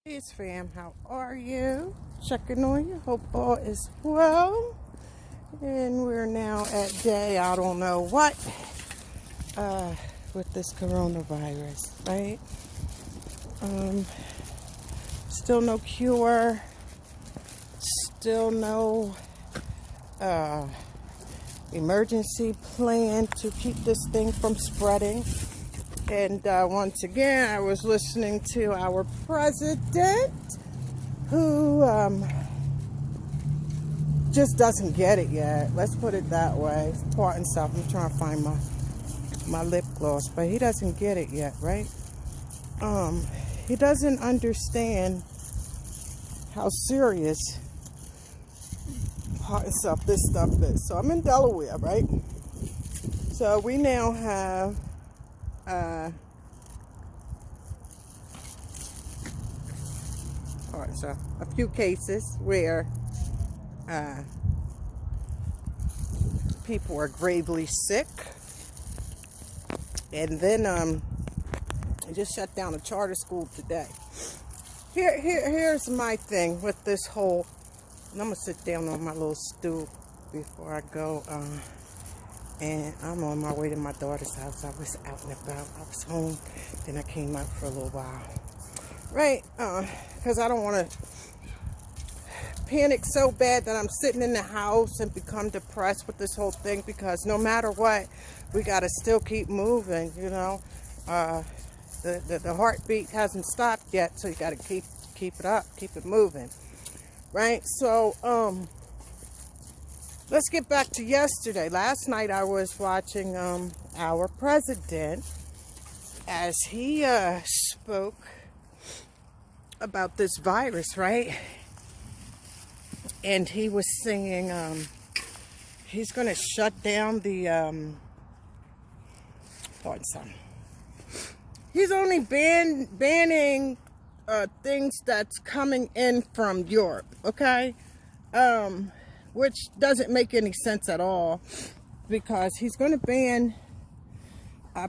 Peace fam, how are you? Checking on you. Hope all is well. And we're now at day, I don't know what, with this coronavirus, right? Still no cure. Still no emergency plan to keep this thing from spreading. And once again, I was listening to our president, who just doesn't get it yet. Let's put it that way. Part and stuff. I'm trying to find my lip gloss, but he doesn't get it yet, right? He doesn't understand how serious part and stuff this stuff is. So I'm in Delaware, right? So we now have so a few cases where people are gravely sick, and then they just shut down a charter school today. Here's my thing with this whole, and I'm gonna sit down on my little stool before I go. And I'm on my way to my daughter's house. I was out and about. I was home. Then I came out for a little while. Right? Because I don't want to panic so bad that I'm sitting in the house and become depressed with this whole thing. Because no matter what, we got to still keep moving, you know. The heartbeat hasn't stopped yet. So you got to keep it up. Keep it moving. Right? So, let's get back to yesterday. Last night I was watching our president as he spoke about this virus, right? And he was saying he's going to shut down the he's only banning things that's coming in from Europe, okay? Which doesn't make any sense at all, because he's going to ban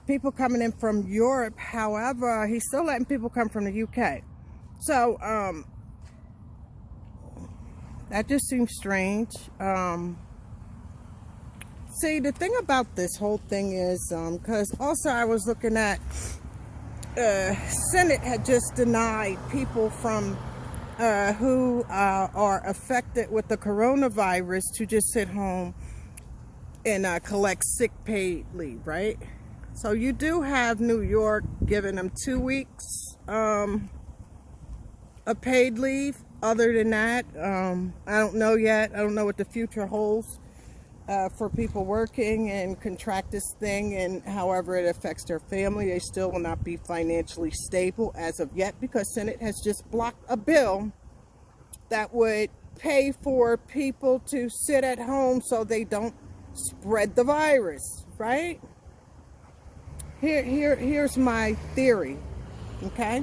people coming in from Europe. However, he's still letting people come from the UK. So, that just seems strange. See, the thing about this whole thing is, because also I was looking at, Senate had just denied people from who are affected with the coronavirus to just sit home and collect sick paid leave, right? So you do have New York giving them 2 weeks of paid leave. Other than that, I don't know yet. I don't know what the future holds for people working and contract this thing, and however it affects their family. They still will not be financially stable as of yet, because Senate has just blocked a bill that would pay for people to sit at home so they don't spread the virus, right? Here's my theory, okay?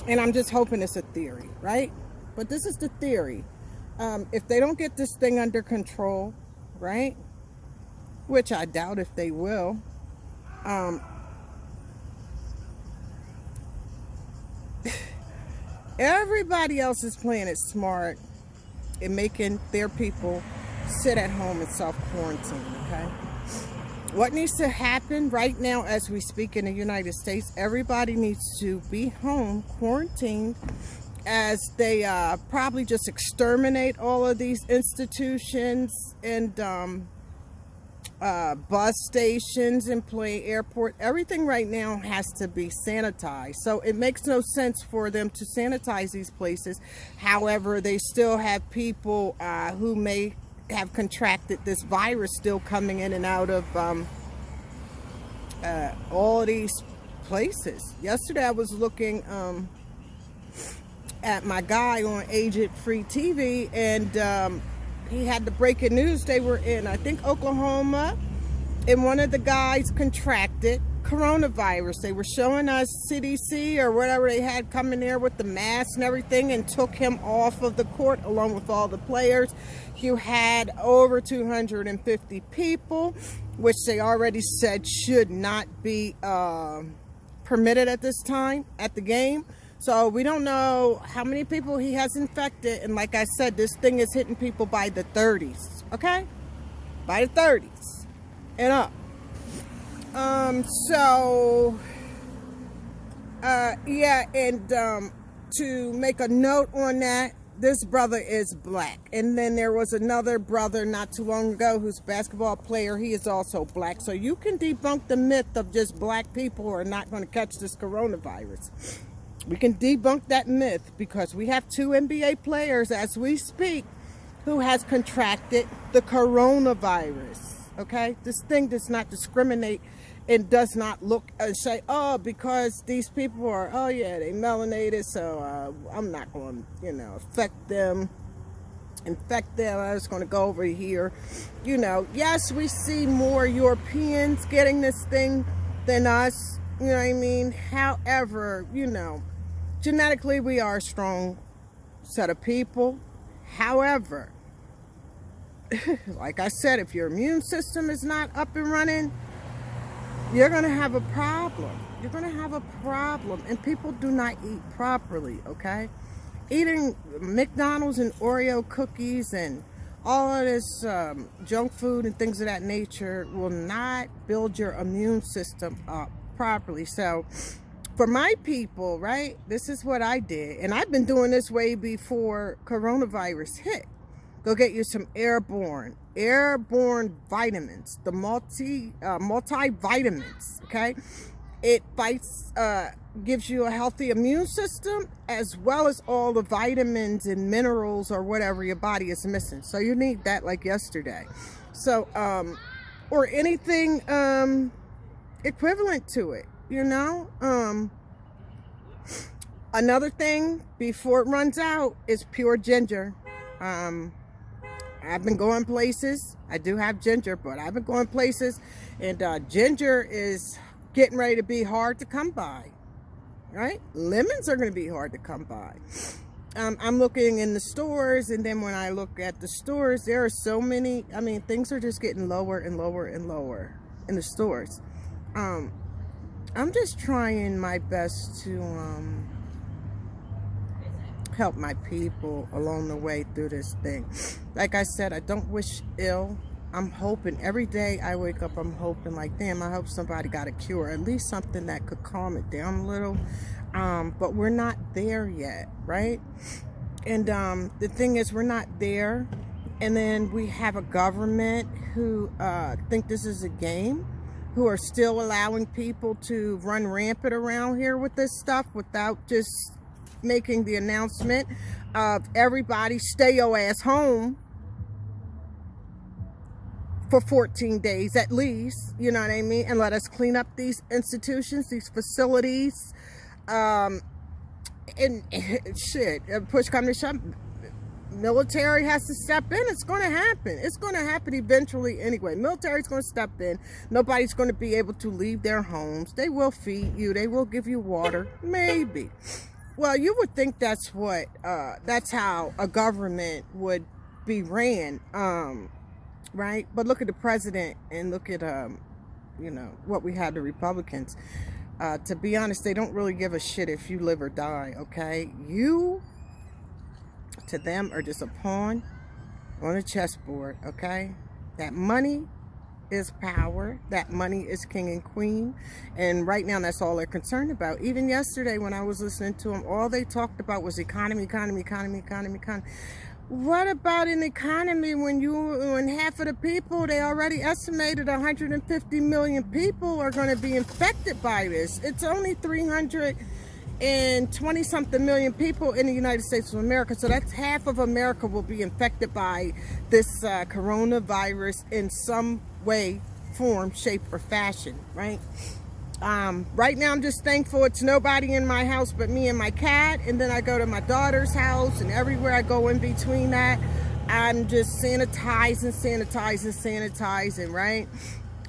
And I'm just hoping it's a theory, right? But this is the theory. If they don't get this thing under control, right? Which I doubt if they will. Everybody else is playing it smart and making their people sit at home and self-quarantine, okay? What needs to happen right now as we speak in the United States, everybody needs to be home, quarantined, as they probably just exterminate all of these institutions and bus stations, employee airport. Everything right now has to be sanitized. So it makes no sense for them to sanitize these places. However, they still have people who may have contracted this virus still coming in and out of all these places. Yesterday I was looking at my guy on Agent Free TV, and he had the breaking news. They were in, I think, Oklahoma, and one of the guys contracted coronavirus. They were showing us CDC or whatever they had coming there with the mask and everything, and took him off of the court along with all the players. You had over 250 people, which they already said should not be permitted at this time at the game. So we don't know how many people he has infected. And like I said, this thing is hitting people by the 30s, okay? By the 30s and up. Yeah, and to make a note on that, this brother is black. And then there was another brother not too long ago who's a basketball player. He is also black. So you can debunk the myth of just black people are not going to catch this coronavirus. We can debunk that myth because we have 2 NBA players as we speak who has contracted the coronavirus. Okay? This thing does not discriminate and does not look and say, oh, because these people are, oh yeah, they melanated, so I'm not going to, infect them. I'm just going to go over here. Yes, we see more Europeans getting this thing than us. You know what I mean? However, genetically we are a strong set of people. However, like I said, if your immune system is not up and running, you're going to have a problem. You're going to have a problem. And people do not eat properly, okay? Eating McDonald's and Oreo cookies and all of this junk food and things of that nature will not build your immune system up properly. So for my people, right, this is what I did. And I've been doing this way before coronavirus hit. Go get you some airborne vitamins, the multivitamins, okay? It fights, gives you a healthy immune system as well as all the vitamins and minerals or whatever your body is missing. So you need that like yesterday. So, or anything equivalent to it, Another thing before it runs out is pure ginger. I've been going places. I do have ginger, but I've been going places, and ginger is getting ready to be hard to come by, right? Lemons are going to be hard to come by. I'm looking in the stores, and then when I look at the stores, there are so many, things are just getting lower and lower and lower in the stores. I'm just trying my best to help my people along the way through this thing. Like I said, I don't wish ill. I'm hoping every day I wake up, I'm hoping like, damn, I hope somebody got a cure, at least something that could calm it down a little. But we're not there yet, right? And the thing is, we're not there. And then we have a government who think this is a game, who are still allowing people to run rampant around here with this stuff without just making the announcement of everybody stay your ass home for 14 days at least, you know what I mean? And let us clean up these institutions, these facilities, and shit, push come to shove, military has to step in. It's going to happen. It's going to happen eventually anyway. Military's going to step in. Nobody's going to be able to leave their homes. They will feed you. They will give you water. Maybe. Well, you would think that's how a government would be ran, right? But look at the president and look at, what we have, the Republicans. To be honest, they don't really give a shit if you live or die, okay? You, to them, are just a pawn on a chessboard, okay? That money is power. That money is king and queen. And right now, that's all they're concerned about. Even yesterday, when I was listening to them, all they talked about was economy. What about an economy when half of the people, they already estimated 150 million people are going to be infected by this? It's only 320 something million people in the United States of America. So that's half of America will be infected by this coronavirus in some way, form, shape, or fashion, right? Right now, I'm just thankful it's nobody in my house but me and my cat. And then I go to my daughter's house, and everywhere I go in between that, I'm just sanitizing, right?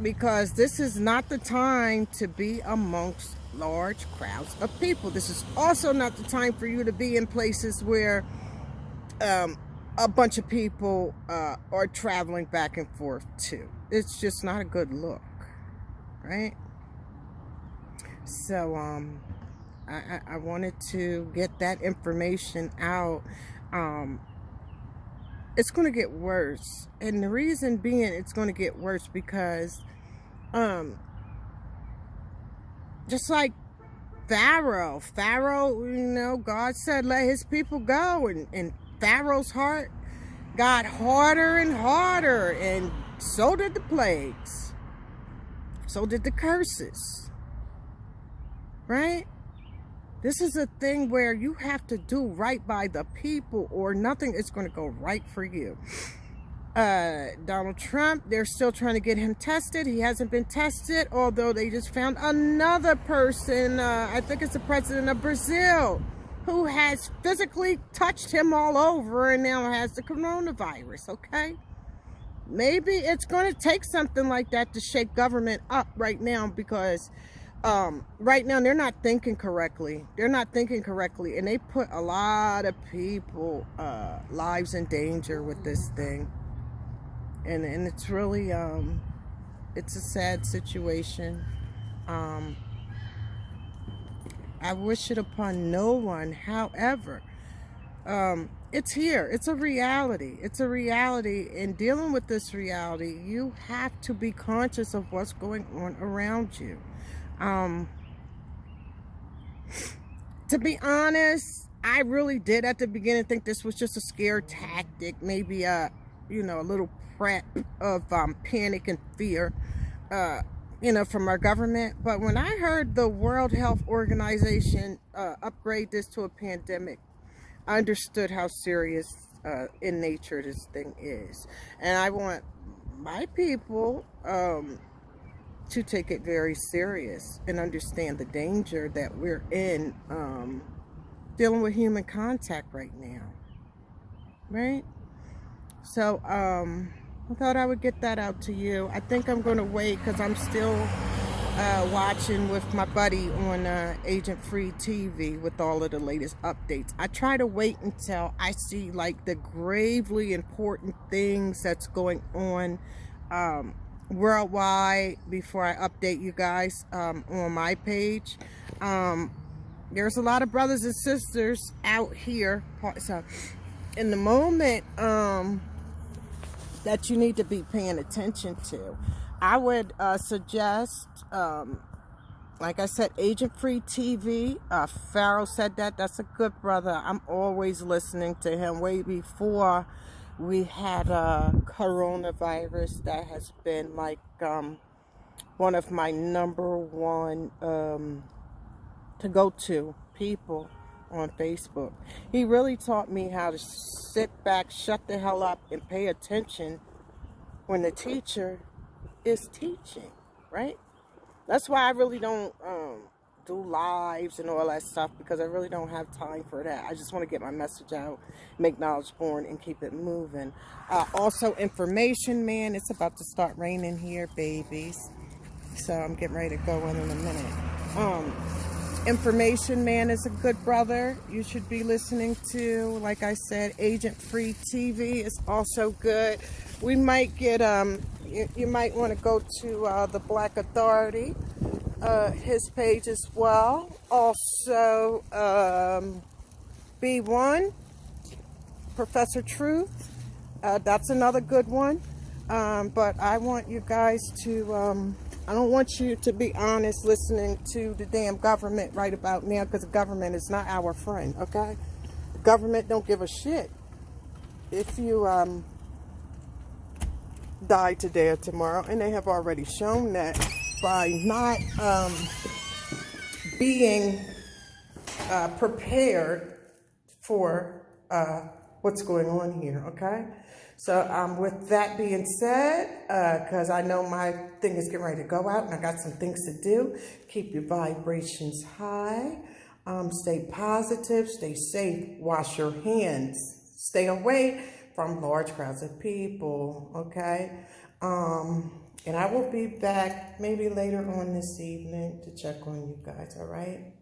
Because this is not the time to be amongst large crowds of people. This is also not the time for you to be in places where a bunch of people are traveling back and forth too. It's just not a good look, right? So I wanted to get that information out. It's going to get worse. And the reason being it's going to get worse because just like Pharaoh, God said let his people go, and Pharaoh's heart got harder and harder, and so did the plagues. So did the curses. Right? This is a thing where you have to do right by the people or nothing is going to go right for you. Donald Trump, they're still trying to get him tested. He hasn't been tested, although they just found another person, I think it's the president of Brazil, who has physically touched him all over and now has the coronavirus, okay? Maybe it's going to take something like that to shake government up right now because right now they're not thinking correctly. They're not thinking correctly, and they put a lot of people lives in danger with this thing. And it's really it's a sad situation. I wish it upon no one. However, it's here. It's a reality. It's a reality. In dealing with this reality, you have to be conscious of what's going on around you. To be honest, I really did at the beginning think this was just a scare tactic, maybe a little prep of panic and fear, from our government. But when I heard the World Health Organization upgrade this to a pandemic, I understood how serious in nature this thing is. And I want my people to take it very serious and understand the danger that we're in dealing with human contact right now. Right? So, I thought I would get that out to you. I think I'm going to wait because I'm still watching with my buddy on Agent Free TV with all of the latest updates. I try to wait until I see like the gravely important things that's going on worldwide before I update you guys on my page. There's a lot of brothers and sisters out here. So in the moment, that you need to be paying attention to. I would suggest, like I said, Agent Free TV. Pharaoh said that. That's a good brother. I'm always listening to him. Way before we had coronavirus, that has been like one of my number one to go to people on Facebook. He really taught me how to sit back, shut the hell up, and pay attention when the teacher is teaching, right? That's why I really don't do lives and all that stuff, because I really don't have time for that. I just want to get my message out, make knowledge born, and keep it moving. Also, Information Man, it's about to start raining here, babies. So I'm getting ready to go in a minute. Information Man is a good brother you should be listening to. Like I said, Agent Free TV is also good. We might get you might want to go to the Black Authority, his page as well. Also B1, Professor Truth, that's another good one. But I want you guys to I don't want you to be honest listening to the damn government right about now, because the government is not our friend, okay? The government don't give a shit if you die today or tomorrow, and they have already shown that by not being prepared for what's going on here, okay? So with that being said, because I know my thing is getting ready to go out and I got some things to do, keep your vibrations high, stay positive, stay safe, wash your hands, stay away from large crowds of people, okay? And I will be back maybe later on this evening to check on you guys, all right?